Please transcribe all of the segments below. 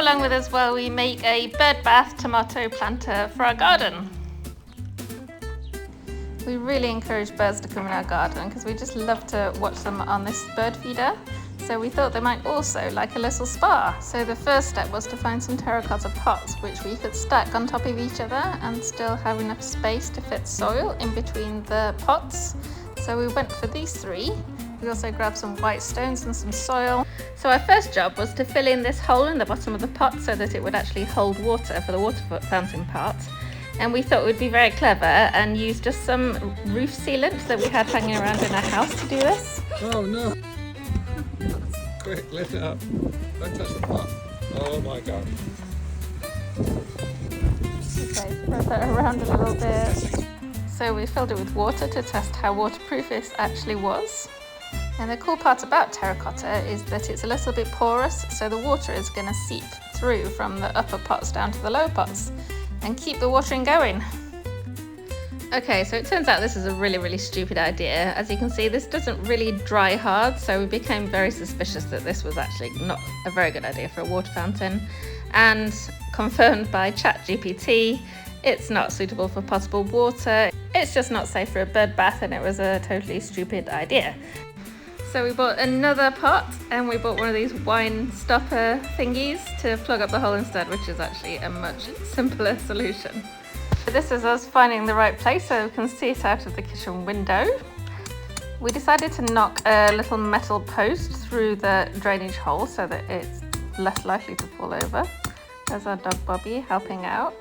along with us while we make a birdbath tomato planter for our garden. We really encourage birds to come in our garden because we just love to watch them on this bird feeder. So we thought they might also like a little spa. So the first step was to find some terracotta pots which we could stack on top of each other and still have enough space to fit soil in between the pots. So we went for these three. We also grabbed some white stones and some soil. So our first job was to fill in this hole in the bottom of the pot so that it would actually hold water for the water fountain part. And we thought it would be very clever and use just some roof sealant that we had hanging around in our house to do this. Oh no! Quick, lift it up. Don't touch the pot. Oh my god. Okay, spread that around a little bit. So we filled it with water to test how waterproof it actually was. And the cool part about terracotta is that it's a little bit porous, so the water is going to seep through from the upper pots down to the lower pots and keep the watering going. Okay, so it turns out this is a really stupid idea. As you can see, this doesn't really dry hard, so we became very suspicious that this was actually not a very good idea for a water fountain. And confirmed by ChatGPT, it's not suitable for potable water. It's just not safe for a bird bath, and it was a totally stupid idea. So we bought another pot and we bought one of these wine stopper thingies to plug up the hole instead, which is actually a much simpler solution. This is us finding the right place so we can see it out of the kitchen window. We decided to knock a little metal post through the drainage hole so that it's less likely to fall over. There's our dog Bobby helping out.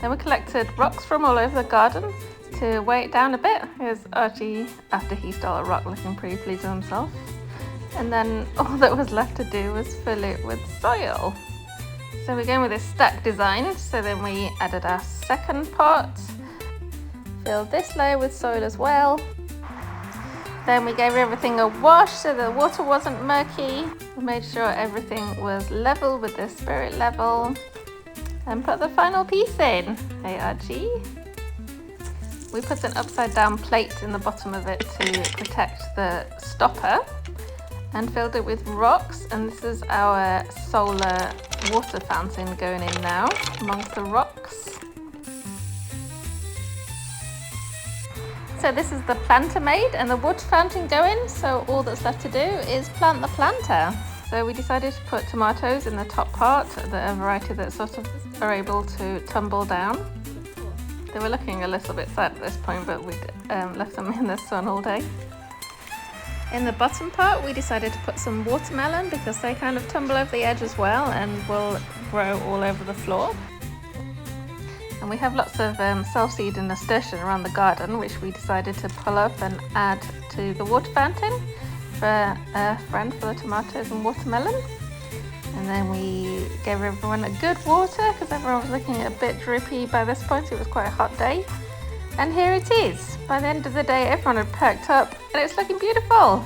Then we collected rocks from all over the garden to weigh it down a bit. Here's Archie after he stole a rock, looking pretty pleased with himself. And then all that was left to do was fill it with soil. So we're going with this stack design. So then we added our second pot, filled this layer with soil as well. Then we gave everything a wash so the water wasn't murky. We made sure everything was level with the spirit level and put the final piece in. Hey Archie. We put an upside down plate in the bottom of it to protect the stopper and filled it with rocks, and this is our solar water fountain going in now amongst the rocks. So this is the planter made and the water fountain going, so all that's left to do is plant the planter. So we decided to put tomatoes in the top part, a variety that sort of are able to tumble down. They were looking a little bit sad at this point, but we left them in the sun all day. In the bottom part, we decided to put some watermelon because they kind of tumble over the edge as well and will grow all over the floor. And we have lots of self-seed and nasturtium around the garden, which we decided to pull up and add to the water fountain for a friend for the tomatoes and watermelon. And then we gave everyone a good water because everyone was looking a bit drippy by this point. It was quite a hot day. And here it is. By the end of the day, everyone had perked up and it's looking beautiful.